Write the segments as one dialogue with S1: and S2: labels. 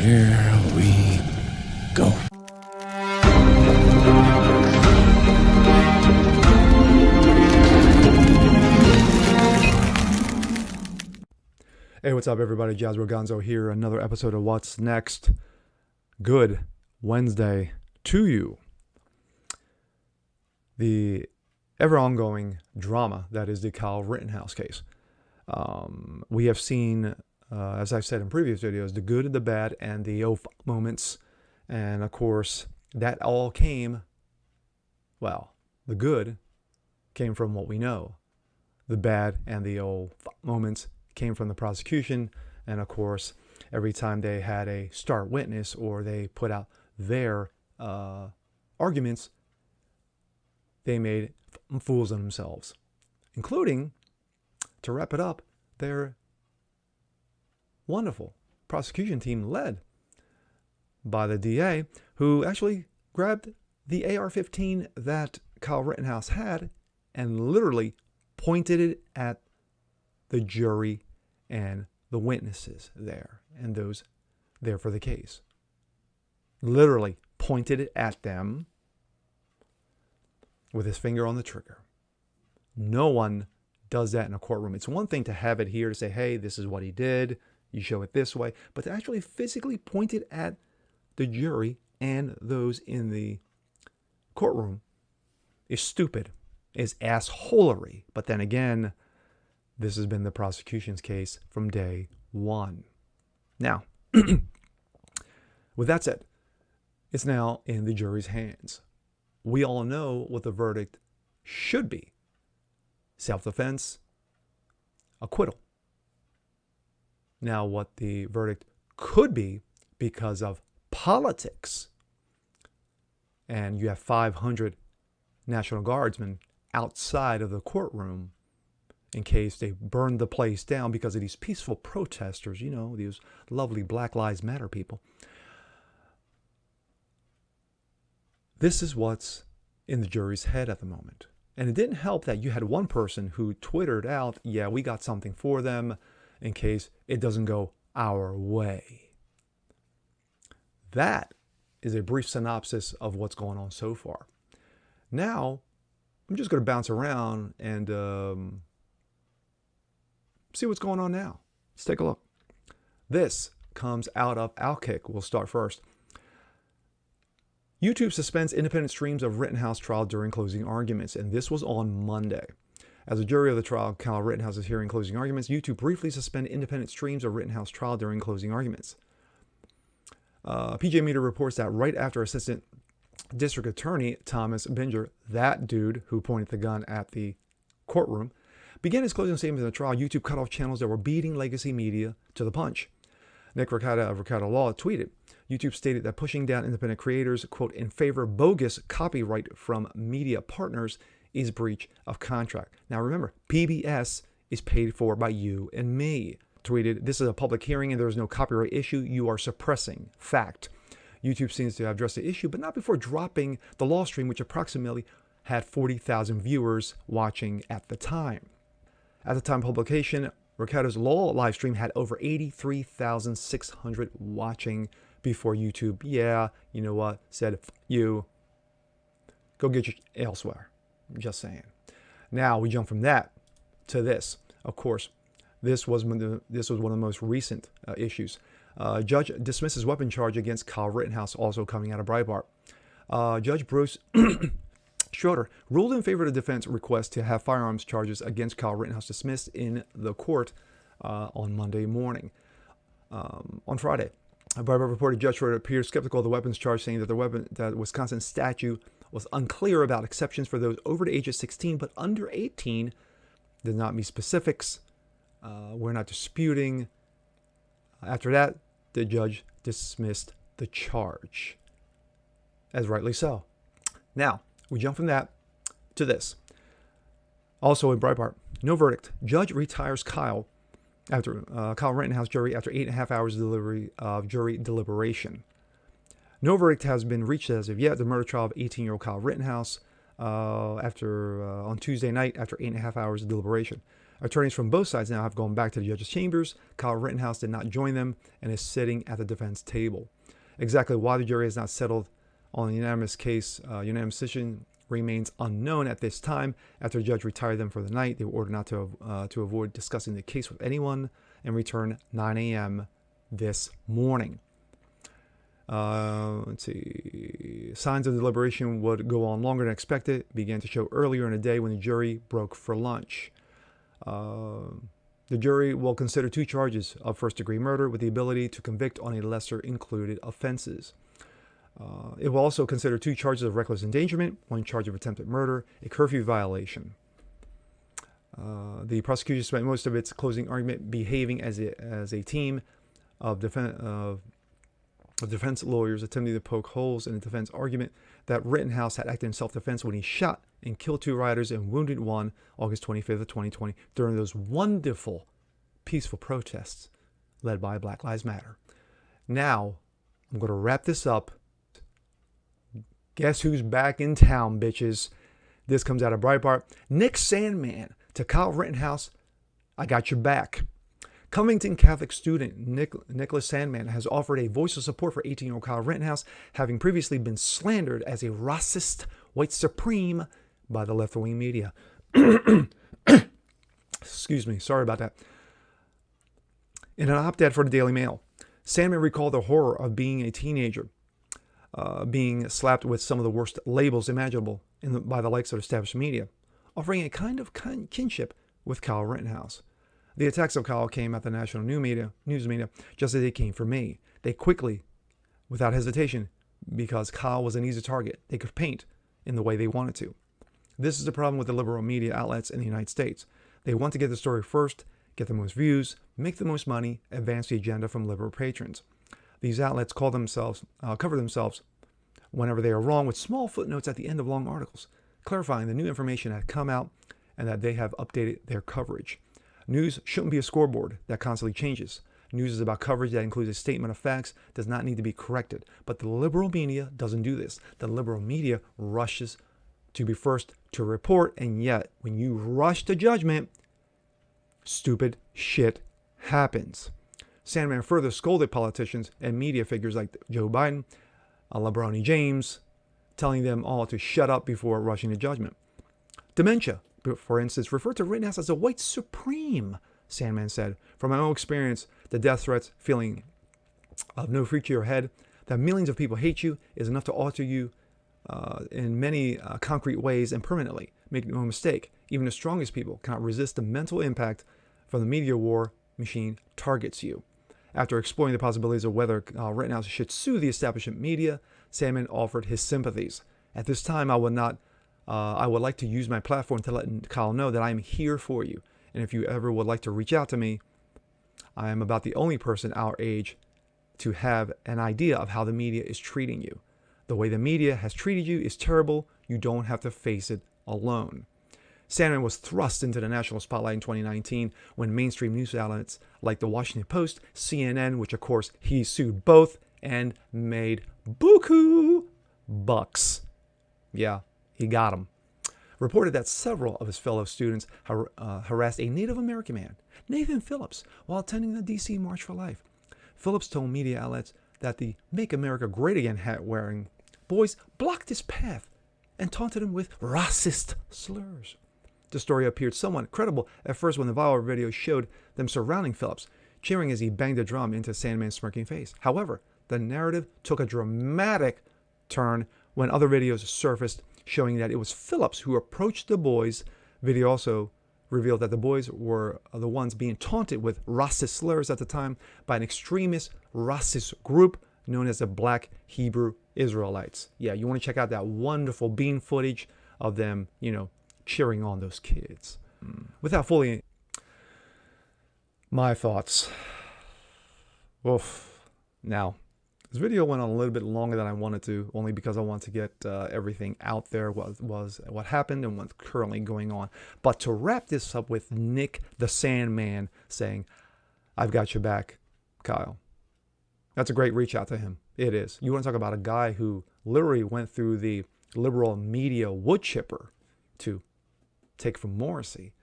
S1: Here we go.
S2: Hey, what's up, everybody? Jasper Gonzo here. Another episode of What's Next. Good Wednesday to you. The ever ongoing drama that is the Kyle Rittenhouse case. We have seen, as I've said in previous videos, the good, the bad, and the oh fuck moments. And of course, that all came, well, the good came from what we know. The bad and the oh fuck moments came from the prosecution. And of course, every time they had a star witness or they put out their arguments, they made fools of themselves, including, to wrap it up, their wonderful prosecution team led by the DA, who actually grabbed the AR-15 that Kyle Rittenhouse had and literally pointed it at the jury and the witnesses there and those there for the case. Literally pointed it at them with his finger on the trigger. No one does that in a courtroom. It's one thing to have it here to say, hey, this is what he did. You show it this way. But to actually physically point it at the jury and those in the courtroom is stupid, is assholery. But then again, this has been the prosecution's case from day one. Now, with that said, it's now in the jury's hands. We all know what the verdict should be. Self-defense, acquittal. Now, what the verdict could be, because of politics, and you have 500 National Guardsmen outside of the courtroom in case they burn the place down because of these peaceful protesters, you know, these lovely Black Lives Matter people. This is what's in the jury's head at the moment. And it didn't help that you had one person who twittered out, yeah, we got something for them in case it doesn't go our way. That is a brief synopsis of what's going on so far. Now, I'm just going to bounce around and see what's going on now. Let's take a look. This comes out of Outkick. We'll start first. YouTube suspends independent streams of Rittenhouse trial during closing arguments, and this was on Monday. As a jury of the trial, Kyle Rittenhouse is hearing closing arguments. YouTube briefly suspended independent streams of Rittenhouse trial during closing arguments. PJ Meter reports that right after Assistant District Attorney Thomas Binger, that dude who pointed the gun at the courtroom, began his closing statements in the trial, YouTube cut off channels that were beating legacy media to the punch. Nick Ricotta of Ricotta Law tweeted, YouTube stated that pushing down independent creators, quote, in favor of bogus copyright from media partners is breach of contract. Now remember, PBS is paid for by you and me. Tweeted, this is a public hearing and there is no copyright issue. You are suppressing. Fact. YouTube seems to have addressed the issue, but not before dropping the law stream, which approximately had 40,000 viewers watching at the time. At the time of publication, Ricotta's law live stream had over 83,600 watching before YouTube, yeah, you know what, said, you, go get you elsewhere. I'm just saying. Now we jump from that to this. Of course, this was one of the most recent issues. Judge dismisses weapon charge against Kyle Rittenhouse, also coming out of Breitbart. Judge Bruce Schroeder ruled in favor of the defense request to have firearms charges against Kyle Rittenhouse dismissed in the court on Monday morning. On Friday, Breitbart reported Judge Schroeder appeared skeptical of the weapons charge, saying that the Wisconsin statute was unclear about exceptions for those over the age of 16, but under 18 did not meet specifics. We're not disputing. After that, the judge dismissed the charge, as rightly so. Now, we jump from that to this. Also in Breitbart, no verdict. Judge retires Kyle Rittenhouse jury after 8.5 hours of jury deliberation. No verdict has been reached as of yet. The murder trial of 18-year-old Kyle Rittenhouse on Tuesday night after 8.5 hours of deliberation. Attorneys from both sides now have gone back to the judge's chambers. Kyle Rittenhouse did not join them and is sitting at the defense table. Exactly why the jury has not settled on a unanimous decision remains unknown at this time. After the judge retired them for the night, they were ordered not to avoid discussing the case with anyone and return 9 a.m. this morning. Let's see. Signs of deliberation would go on longer than expected began to show earlier in the day when the jury broke for lunch. The jury will consider 2 charges of first-degree murder with the ability to convict on a lesser included offenses. It will also consider 2 charges of reckless endangerment, 1 charge of attempted murder, a curfew violation. The prosecution spent most of its closing argument behaving as a team of defense lawyers attempting to poke holes in the defense argument that Rittenhouse had acted in self-defense when he shot and killed 2 rioters and wounded 1 August 25th of 2020 during those wonderful, peaceful protests led by Black Lives Matter. Now, I'm going to wrap this up. Guess who's back in town, bitches? This comes out of Breitbart. Nick Sandmann to Kyle Rittenhouse, I got your back. Covington Catholic student Nicholas Sandmann has offered a voice of support for 18-year-old Kyle Rittenhouse, having previously been slandered as a racist white supreme by the left-wing media. Excuse me, sorry about that. In an op-ed for the Daily Mail, Sandmann recalled the horror of being a teenager, being slapped with some of the worst labels imaginable by the likes of established media, offering a kind of kinship with Kyle Rittenhouse. The attacks of Kyle came at the national news media just as they came for me. They quickly, without hesitation, because Kyle was an easy target, they could paint in the way they wanted to. This is the problem with the liberal media outlets in the United States. They want to get the story first, get the most views, make the most money, advance the agenda from liberal patrons. These outlets cover themselves whenever they are wrong with small footnotes at the end of long articles, clarifying the new information had come out and that they have updated their coverage. News shouldn't be a scoreboard that constantly changes. News is about coverage that includes a statement of facts, does not need to be corrected. But the liberal media doesn't do this. The liberal media rushes to be first to report, and yet when you rush to judgment, stupid shit happens. Sandmann further scolded politicians and media figures like Joe Biden, LeBron James, telling them all to shut up before rushing to judgment. Dementia, for instance, referred to Rittenhouse as a white supreme, Sandmann said. From my own experience, the death threats, feeling of no future to your head, that millions of people hate you is enough to alter you in many concrete ways and permanently. Make no mistake, even the strongest people cannot resist the mental impact from the media war machine targets you. After exploring the possibilities of whether Rittenhouse should sue the establishment media, Sandmann offered his sympathies. At this time, I would like to use my platform to let Kyle know that I am here for you. And if you ever would like to reach out to me, I am about the only person our age to have an idea of how the media is treating you. The way the media has treated you is terrible. You don't have to face it alone. Sandmann was thrust into the national spotlight in 2019 when mainstream news outlets like the Washington Post, CNN, which of course he sued both, and made buku bucks. Yeah, he got him. Reported that several of his fellow students harassed a Native American man, Nathan Phillips, while attending the D.C. March for Life. Phillips told media outlets that the Make America Great Again hat-wearing boys blocked his path and taunted him with racist slurs. The story appeared somewhat credible at first when the viral video showed them surrounding Phillips, cheering as he banged a drum into Sandmann's smirking face. However, the narrative took a dramatic turn when other videos surfaced showing that it was Phillips who approached the boys. Video also revealed that the boys were the ones being taunted with racist slurs at the time by an extremist racist group known as the Black Hebrew Israelites. Yeah, you want to check out that wonderful bean footage of them, cheering on those kids. Without fully... my thoughts. Oof. Now, this video went on a little bit longer than I wanted to, only because I want to get everything out there, what happened and what's currently going on. But to wrap this up with Nick the Sandman saying, I've got your back, Kyle. That's a great reach out to him. It is. You want to talk about a guy who literally went through the liberal media wood chipper to take from Morrissey.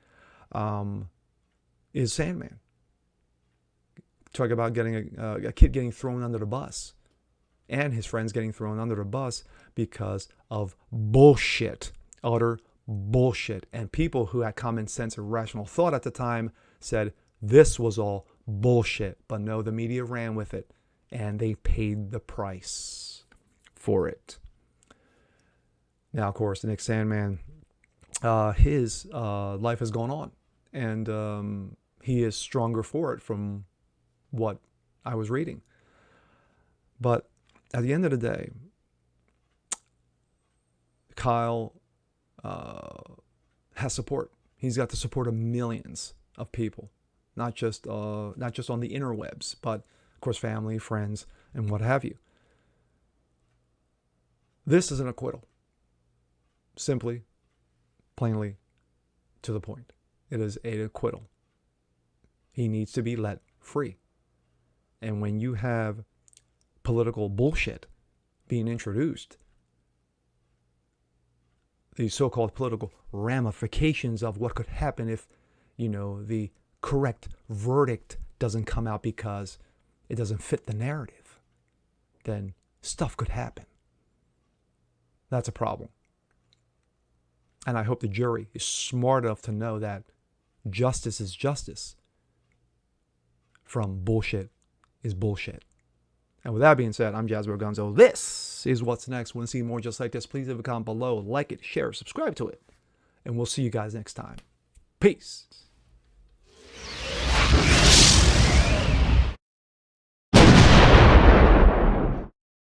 S2: is Sandman. Talk about getting a kid getting thrown under the bus, and his friends getting thrown under the bus because of bullshit, utter bullshit. And people who had common sense and rational thought at the time said this was all bullshit. But no, the media ran with it, and they paid the price for it. Now, of course, Nick Sandman, his life has gone on, and he is stronger for it from what I was reading. But at the end of the day, Kyle has support. He's got the support of millions of people, not just on the interwebs, but of course family, friends, and what have you. This is an acquittal. Simply, plainly, to the point. It is an acquittal. He needs to be let free. And when you have political bullshit being introduced, these so-called political ramifications of what could happen if, the correct verdict doesn't come out because it doesn't fit the narrative, then stuff could happen. That's a problem. And I hope the jury is smart enough to know that justice is justice from bullshit is bullshit. And with that being said, I'm Jasper Gonzo. This is What's Next. Want to see more just like this? Please leave a comment below. Like it, share, subscribe to it. And we'll see you guys next time. Peace.